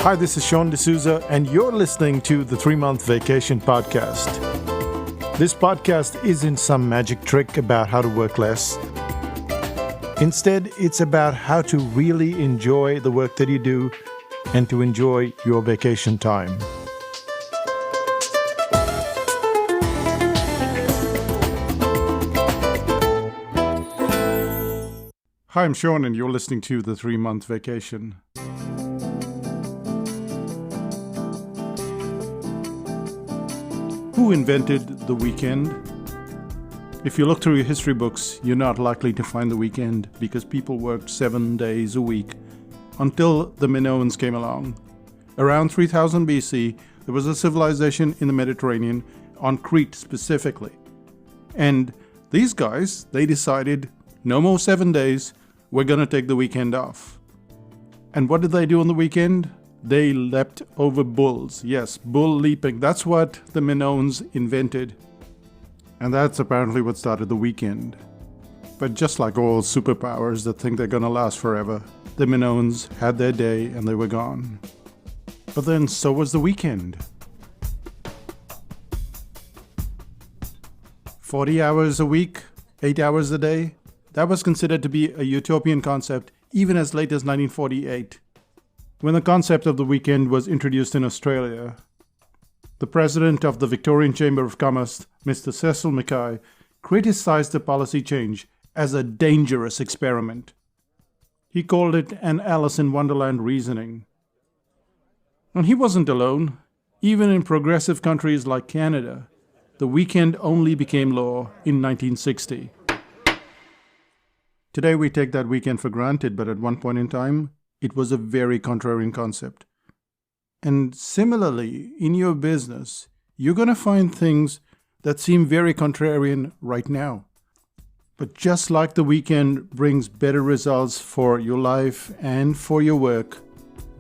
Hi, this is Sean D'Souza, and you're listening to the 3-Month Vacation Podcast. This podcast isn't some magic trick about how to work less. Instead, it's about how to really enjoy the work that you do and to enjoy your vacation time. Hi, I'm Sean, and you're listening to the 3-Month Vacation. Who invented the weekend? If you look through your history books, you're not likely to find the weekend because people worked 7 days a week until the Minoans came along. Around 3000 BC, there was a civilization in the Mediterranean, on Crete specifically. And these guys, they decided, no more 7 days, we're going to take the weekend off. And what did they do on the weekend? They leapt over bulls. Yes, bull leaping. That's what the Minoans invented. And that's apparently what started the weekend. But just like all superpowers that think they're going to last forever, the Minoans had their day and they were gone. But then so was the weekend. 40 hours a week, 8 hours a day. That was considered to be a utopian concept even as late as 1948. When the concept of the weekend was introduced in Australia, the president of the Victorian Chamber of Commerce, Mr. Cecil Mackay, criticized the policy change as a dangerous experiment. He called it an Alice in Wonderland reasoning. And he wasn't alone. Even in progressive countries like Canada, the weekend only became law in 1960. Today we take that weekend for granted, but at one point in time, it was a very contrarian concept. And similarly, in your business, you're going to find things that seem very contrarian right now. But just like the weekend brings better results for your life and for your work,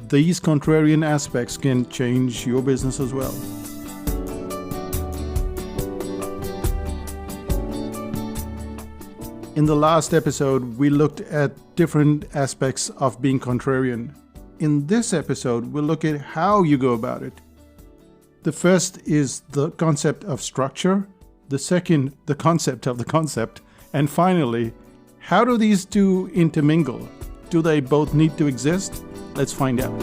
these contrarian aspects can change your business as well. In the last episode, we looked at different aspects of being contrarian. In this episode, we'll look at how you go about it. The first is the concept of structure. The second, the concept of the concept. And finally, how do these two intermingle? Do they both need to exist? Let's find out.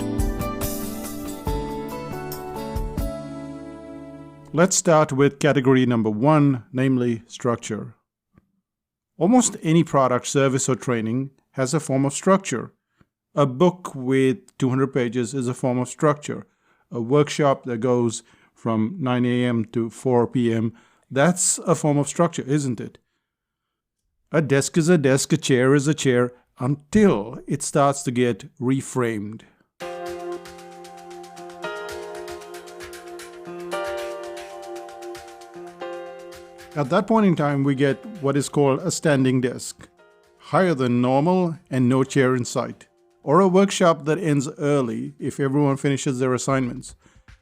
Let's start with category number 1, namely structure. Almost any product, service, or training has a form of structure. A book with 200 pages is a form of structure. A workshop that goes from 9 a.m. to 4 p.m., that's a form of structure, isn't it? A desk is a desk, a chair is a chair, until it starts to get reframed. At that point in time, we get what is called a standing desk, higher than normal and no chair in sight, or a workshop that ends early if everyone finishes their assignments.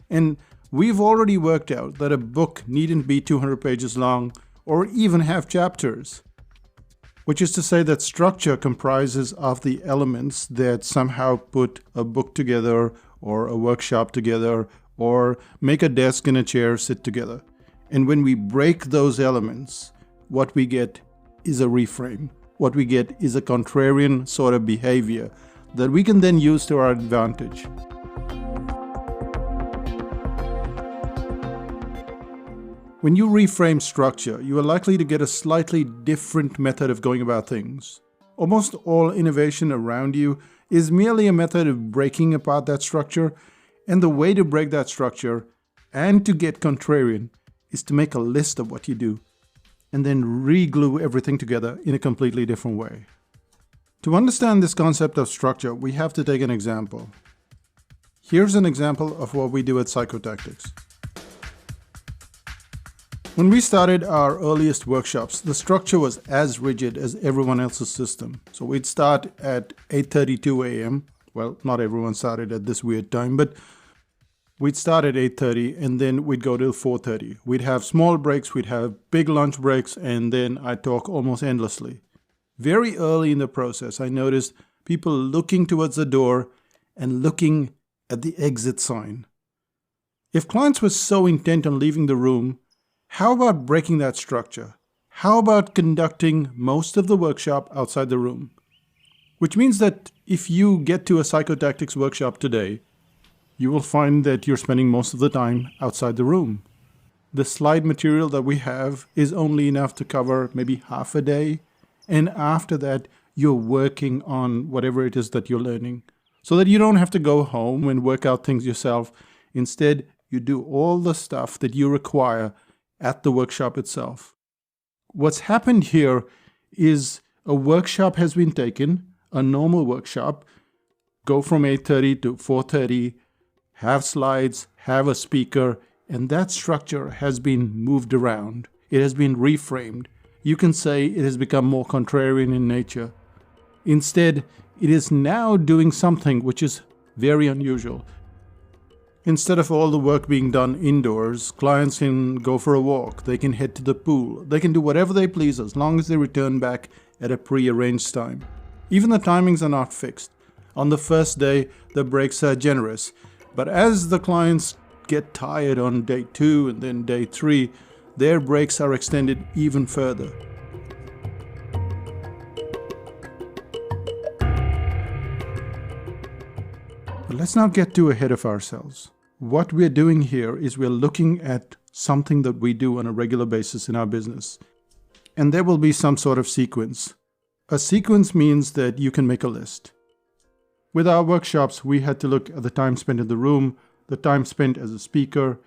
And we've already worked out that a book needn't be 200 pages long or even have chapters, which is to say that structure comprises of the elements that somehow put a book together or a workshop together or make a desk and a chair sit together. And when we break those elements, what we get is a reframe. What we get is a contrarian sort of behavior that we can then use to our advantage. When you reframe structure, you are likely to get a slightly different method of going about things. Almost all innovation around you is merely a method of breaking apart that structure, and the way to break that structure and to get contrarian is to make a list of what you do and then re-glue everything together in a completely different way. To understand this concept of structure, we have to take an example. Here's an example of what we do at Psychotactics. When we started our earliest workshops, the structure was as rigid as everyone else's system. So we'd start at 8:32 a.m. Well, not everyone started at this weird time, but we'd start at 8:30 and then we'd go till 4:30. We'd have small breaks, we'd have big lunch breaks, and then I'd talk almost endlessly. Very early in the process, I noticed people looking towards the door and looking at the exit sign. If clients were so intent on leaving the room, how about breaking that structure? How about conducting most of the workshop outside the room? Which means that if you get to a psychotactics workshop today, you will find that you're spending most of the time outside the room. The slide material that we have is only enough to cover maybe half a day. And after that, you're working on whatever it is that you're learning, so that you don't have to go home and work out things yourself. Instead, you do all the stuff that you require at the workshop itself. What's happened here is a workshop has been taken, a normal workshop, go from 8:30 to 4:30, have slides, have a speaker, and that structure has been moved around. It has been reframed. You can say it has become more contrarian in nature. Instead, it is now doing something which is very unusual. Instead of all the work being done indoors, clients can go for a walk, they can head to the pool, they can do whatever they please as long as they return back at a pre-arranged time. Even the timings are not fixed. On the first day, the breaks are generous. But as the clients get tired on day 2 and then day 3, their breaks are extended even further. But let's not get too ahead of ourselves. What we're doing here is we're looking at something that we do on a regular basis in our business. And there will be some sort of sequence. A sequence means that you can make a list. With our workshops, we had to look at the time spent in the room, the time spent as a speaker,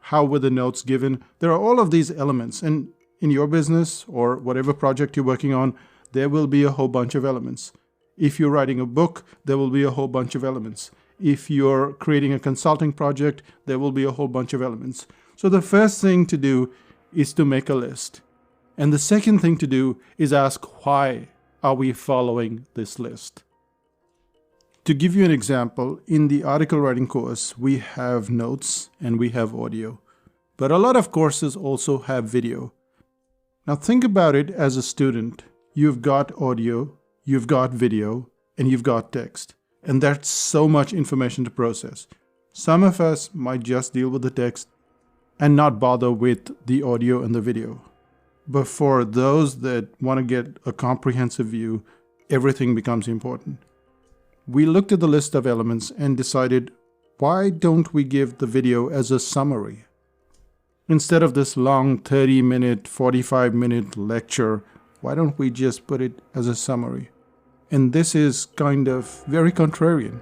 how were the notes given. There are all of these elements. And in your business or whatever project you're working on, there will be a whole bunch of elements. If you're writing a book, there will be a whole bunch of elements. If you're creating a consulting project, there will be a whole bunch of elements. So the first thing to do is to make a list. And the second thing to do is ask, why are we following this list? To give you an example, in the article writing course, we have notes and we have audio. But a lot of courses also have video. Now think about it as a student. You've got audio, you've got video, and you've got text. And that's so much information to process. Some of us might just deal with the text and not bother with the audio and the video. But for those that want to get a comprehensive view, everything becomes important. We looked at the list of elements and decided, why don't we give the video as a summary? Instead of this long 30-minute, 45-minute lecture, why don't we just put it as a summary? And this is kind of very contrarian.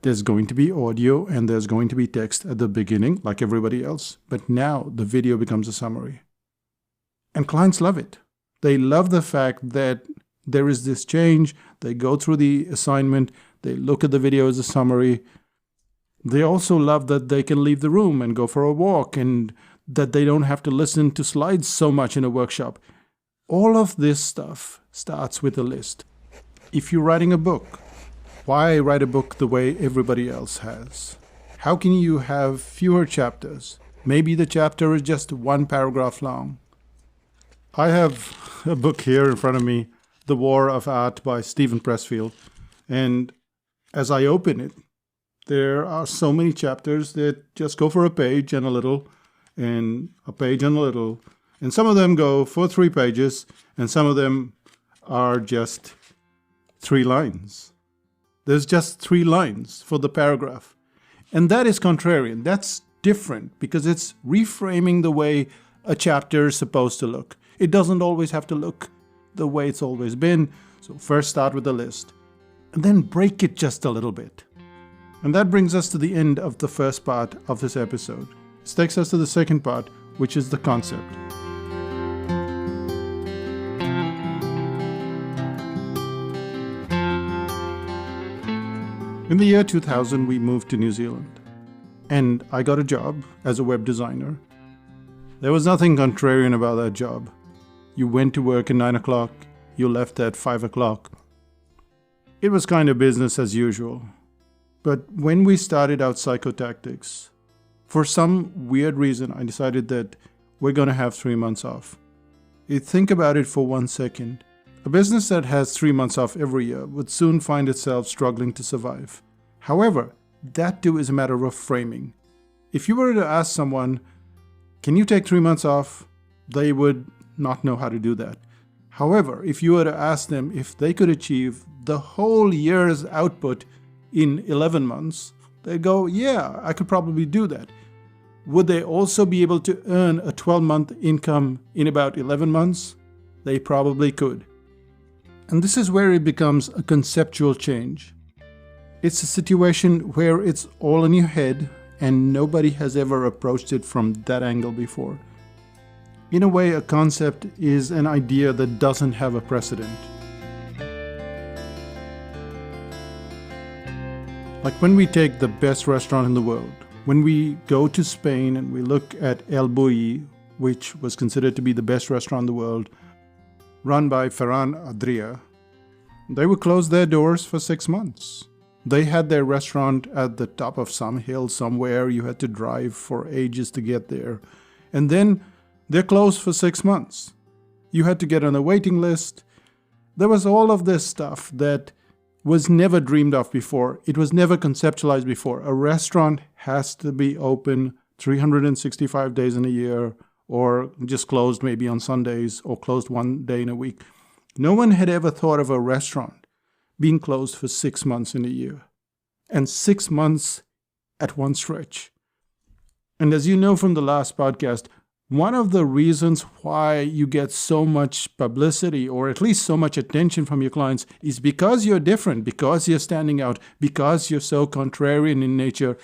There's going to be audio and there's going to be text at the beginning, like everybody else. But now the video becomes a summary. And clients love it. They love the fact that there is this change. They go through the assignment. They look at the video as a summary. They also love that they can leave the room and go for a walk and that they don't have to listen to slides so much in a workshop. All of this stuff starts with a list. If you're writing a book, why write a book the way everybody else has? How can you have fewer chapters? Maybe the chapter is just 1 paragraph long. I have a book here in front of me, The War of Art by Stephen Pressfield. And as I open it, there are so many chapters that just go for a page and a little, and a page and a little. And some of them go for 3 pages, and some of them are just 3 lines. There's just 3 lines for the paragraph. And that is contrarian. That's different because it's reframing the way a chapter is supposed to look. It doesn't always have to look the way it's always been. So first start with a list, and then break it just a little bit. And that brings us to the end of the first part of this episode. This takes us to the second part, which is the concept. In the year 2000, we moved to New Zealand, and I got a job as a web designer. There was nothing contrarian about that job. You went to work at 9 o'clock, you left at 5 o'clock. It was kind of business as usual. But when we started out psychotactics, for some weird reason, I decided that we're going to have 3 months off. You think about it for 1 second. A business that has 3 months off every year would soon find itself struggling to survive. However, that too is a matter of framing. If you were to ask someone, can you take 3 months off? They would not know how to do that. However, if you were to ask them if they could achieve the whole year's output in 11 months, they'd go, yeah, I could probably do that. Would they also be able to earn a 12-month income in about 11 months? They probably could. And this is where it becomes a conceptual change. It's a situation where it's all in your head and nobody has ever approached it from that angle before. In a way, a concept is an idea that doesn't have a precedent. Like when we take the best restaurant in the world, when we go to Spain and we look at El Bulli, which was considered to be the best restaurant in the world, run by Ferran Adrià, they would close their doors for 6 months. They had their restaurant at the top of some hill somewhere. You had to drive for ages to get there. And then they're closed for 6 months. You had to get on a waiting list. There was all of this stuff that was never dreamed of before. It was never conceptualized before. A restaurant has to be open 365 days in a year, or just closed maybe on Sundays, or closed one day in a week. No one had ever thought of a restaurant being closed for 6 months in a year. And 6 months at one stretch. And as you know from the last podcast, one of the reasons why you get so much publicity, or at least so much attention from your clients, is because you're different, because you're standing out, because you're so contrarian in nature,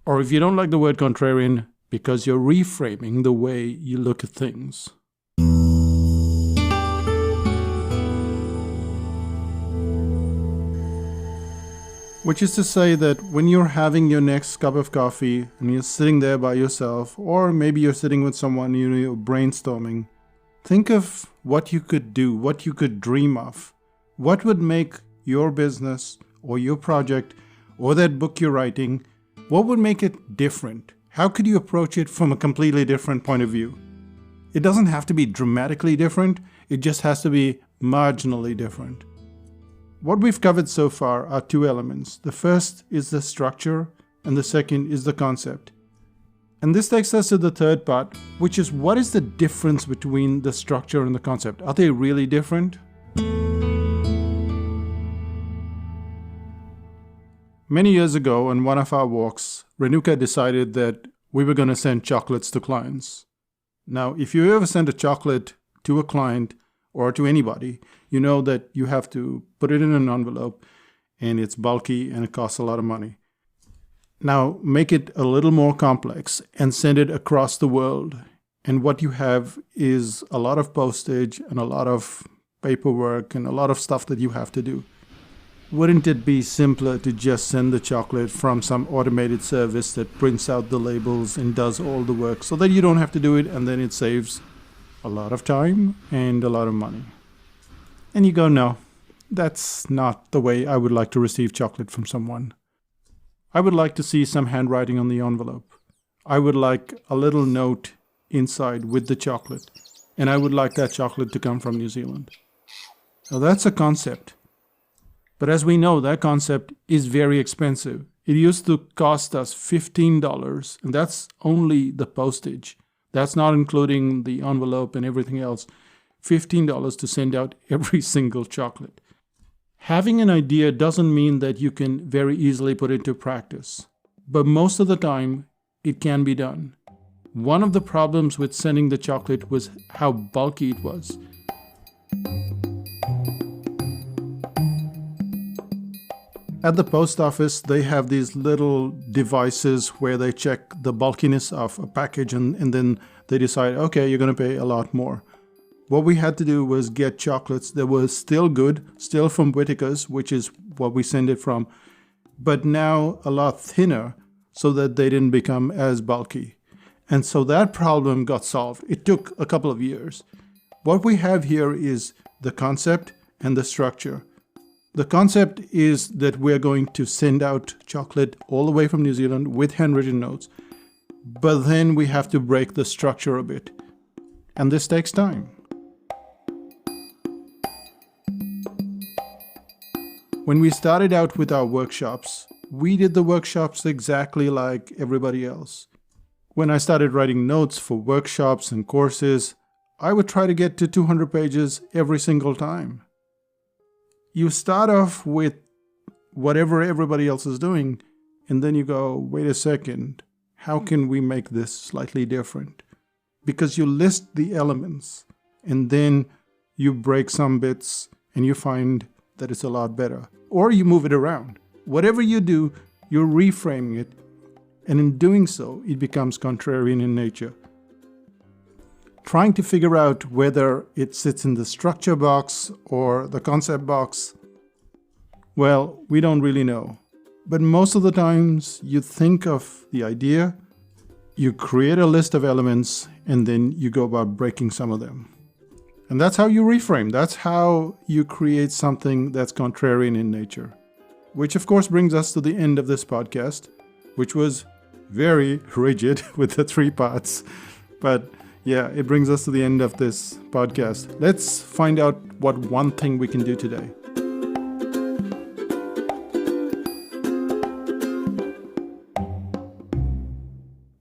or if you don't like the word contrarian, because you're reframing the way you look at things. Which is to say that when you're having your next cup of coffee and you're sitting there by yourself, or maybe you're sitting with someone, you're brainstorming, think of what you could do, what you could dream of. What would make your business or your project or that book you're writing, what would make it different? How could you approach it from a completely different point of view? It doesn't have to be dramatically different, it just has to be marginally different. What we've covered so far are two elements. The first is the structure, and the second is the concept. And this takes us to the third part, which is what is the difference between the structure and the concept? Are they really different? Many years ago, on one of our walks, Renuka decided that we were going to send chocolates to clients. Now, if you ever send a chocolate to a client or to anybody, you know that you have to put it in an envelope and it's bulky and it costs a lot of money. Now, make it a little more complex and send it across the world. And what you have is a lot of postage and a lot of paperwork and a lot of stuff that you have to do. Wouldn't it be simpler to just send the chocolate from some automated service that prints out the labels and does all the work so that you don't have to do it, and then it saves a lot of time and a lot of money? And you go, no, that's not the way I would like to receive chocolate from someone. I would like to see some handwriting on the envelope. I would like a little note inside with the chocolate. And I would like that chocolate to come from New Zealand. Now that's a concept. But as we know, that concept is very expensive. It used to cost us $15, and that's only the postage. That's not including the envelope and everything else. $15 to send out every single chocolate. Having an idea doesn't mean that you can very easily put it into practice. But most of the time, it can be done. One of the problems with sending the chocolate was how bulky it was. At the post office, they have these little devices where they check the bulkiness of a package and then they decide, okay, you're going to pay a lot more. What we had to do was get chocolates that were still good, still from Whitaker's, which is what we send it from, but now a lot thinner so that they didn't become as bulky. And so that problem got solved. It took a couple of years. What we have here is the concept and the structure. The concept is that we're going to send out chocolate all the way from New Zealand with handwritten notes, but then we have to break the structure a bit. And this takes time. When we started out with our workshops, we did the workshops exactly like everybody else. When I started writing notes for workshops and courses, I would try to get to 200 pages every single time. You start off with whatever everybody else is doing, and then you go, wait a second, how can we make this slightly different? Because you list the elements, and then you break some bits, and you find that it's a lot better. Or you move it around. Whatever you do, you're reframing it, and in doing so, it becomes contrarian in nature. Trying to figure out whether it sits in the structure box or the concept box, well, we don't really know. But most of the times, you think of the idea, you create a list of elements, and then you go about breaking some of them. And that's how you reframe. That's how you create something that's contrarian in nature. Which of course brings us to the end of this podcast, which was very rigid with the 3 parts. But yeah, it brings us to the end of this podcast. Let's find out what one thing we can do today.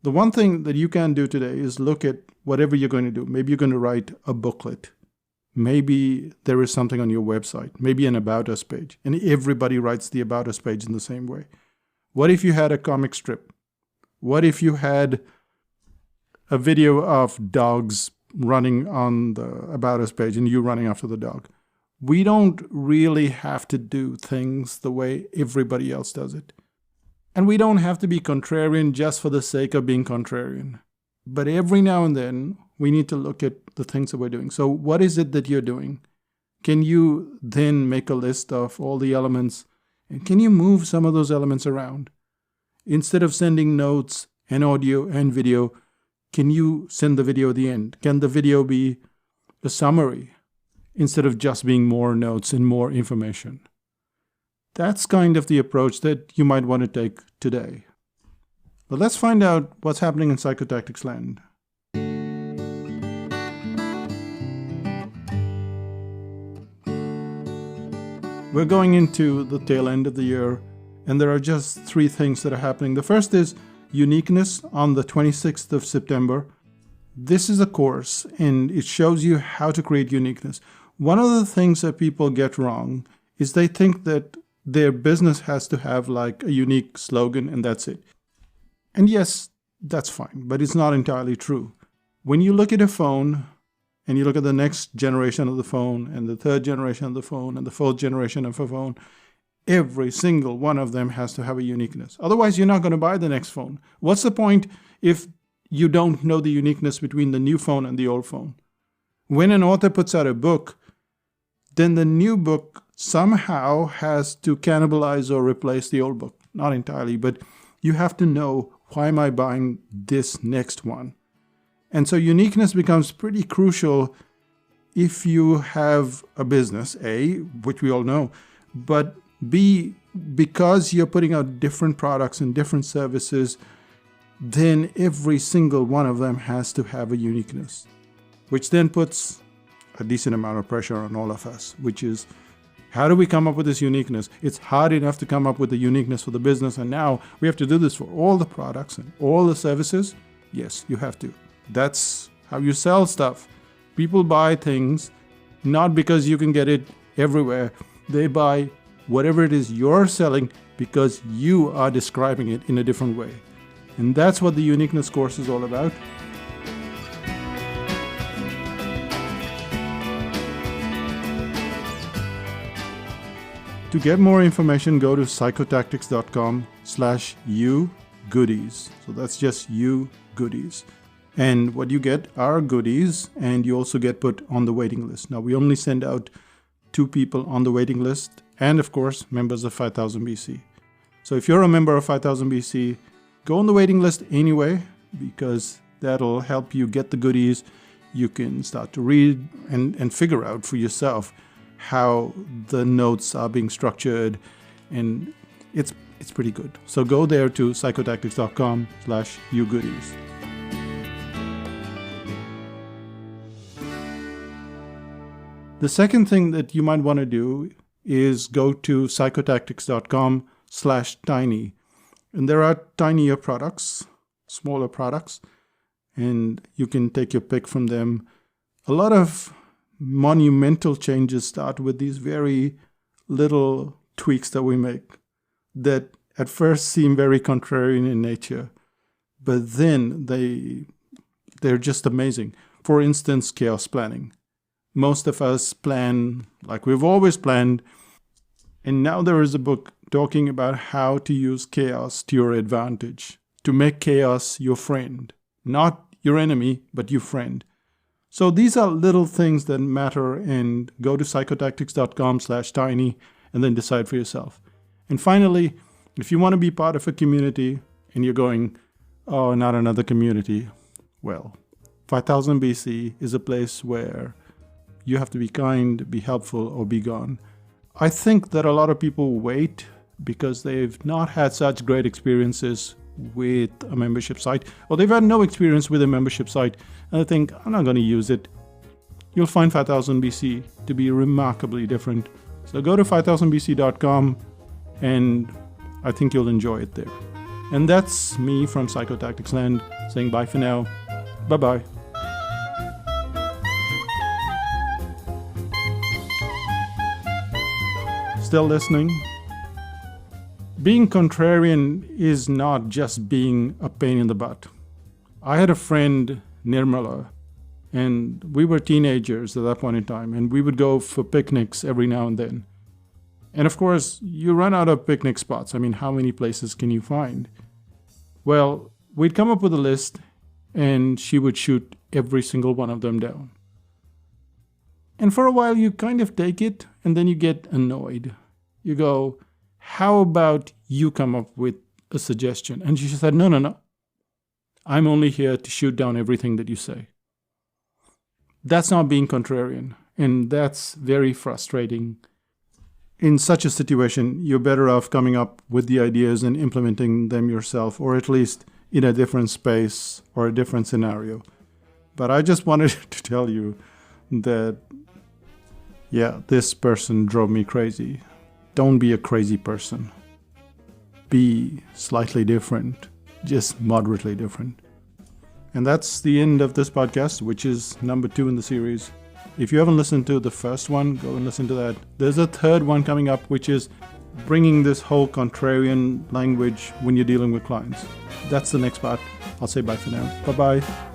The one thing that you can do today is look at whatever you're going to do. Maybe you're going to write a booklet. Maybe there is something on your website. Maybe an About Us page. And everybody writes the About Us page in the same way. What if you had a comic strip? What if you had a video of dogs running on the About Us page and you running after the dog? We don't really have to do things the way everybody else does it. And we don't have to be contrarian just for the sake of being contrarian. But every now and then, we need to look at the things that we're doing. So what is it that you're doing? Can you then make a list of all the elements? And can you move some of those elements around? Instead of sending notes and audio and video, can you send the video at the end? Can the video be a summary instead of just being more notes and more information? That's kind of the approach that you might want to take today. But let's find out what's happening in psychotactics land. We're going into the tail end of the year, and there are just 3 things that are happening. The first is Uniqueness on the 26th of September. This is a course, and it shows you how to create uniqueness. One of the things that people get wrong is they think that their business has to have like a unique slogan and that's it. And yes, that's fine, but it's not entirely true. When you look at a phone and you look at the next generation of the phone and the 3rd generation of the phone and the 4th generation of a phone, every single one of them has to have a uniqueness. Otherwise, you're not going to buy the next phone. What's the point if you don't know the uniqueness between the new phone and the old phone? When an author puts out a book, then the new book somehow has to cannibalize or replace the old book. Not entirely, but you have to know, why am I buying this next one? And so uniqueness becomes pretty crucial if you have a business, A, which we all know, but B, because you're putting out different products and different services, then every single one of them has to have a uniqueness, which then puts a decent amount of pressure on all of us, which is, how do we come up with this uniqueness? It's hard enough to come up with the uniqueness for the business, and now we have to do this for all the products and all the services? Yes, you have to. That's how you sell stuff. People buy things not because you can get it everywhere. They buy whatever it is you're selling because you are describing it in a different way. And that's what the uniqueness course is all about. To get more information, go to psychotactics.com/ugoodies. So that's just ugoodies. And what you get are goodies, and you also get put on the waiting list. Now, we only send out 2 people on the waiting list, and of course, members of 5000 BC. So if you're a member of 5000 BC, go on the waiting list anyway, because that'll help you get the goodies. You can start to read and figure out for yourself how the notes are being structured, and it's pretty good. So go there to psychotactics.com/ugoodies. The second thing that you might want to do is go to psychotactics.com/tiny. And there are tinier products, smaller products, and you can take your pick from them. A lot of monumental changes start with these very little tweaks that we make that at first seem very contrarian in nature, but then they're just amazing. For instance, chaos planning. Most of us plan like we've always planned, and now there is a book talking about how to use chaos to your advantage, to make chaos your friend, not your enemy, but your friend. So these are little things that matter, and go to psychotactics.com/tiny and then decide for yourself. And finally, if you want to be part of a community and you're going, oh, not another community, well, 5000 BC is a place where you have to be kind, be helpful, or be gone. I think that a lot of people wait because they've not had such great experiences with a membership site, or they've had no experience with a membership site, and they think, I'm not going to use it. You'll find 5000 BC to be remarkably different. So go to 5000bc.com, and I think you'll enjoy it there. And that's me from Psychotactics Land saying bye for now. Bye-bye. Still listening? Being contrarian is not just being a pain in the butt. I had a friend, Nirmala, and we were teenagers at that point in time, and we would go for picnics every now and then. And of course, you run out of picnic spots. I mean, how many places can you find? Well, we'd come up with a list, and she would shoot every single one of them down. And for a while, you kind of take it, and then you get annoyed. You go, how about you come up with a suggestion? And she said, no. I'm only here to shoot down everything that you say. That's not being contrarian, and that's very frustrating. In such a situation, you're better off coming up with the ideas and implementing them yourself, or at least in a different space or a different scenario. But I just wanted to tell you that, yeah, this person drove me crazy. Don't be a crazy person. Be slightly different, just moderately different. And that's the end of this podcast, which is number 2 in the series. If you haven't listened to the first one, go and listen to that. There's a third one coming up, which is bringing this whole contrarian language when you're dealing with clients. That's the next part. I'll say bye for now. Bye-bye.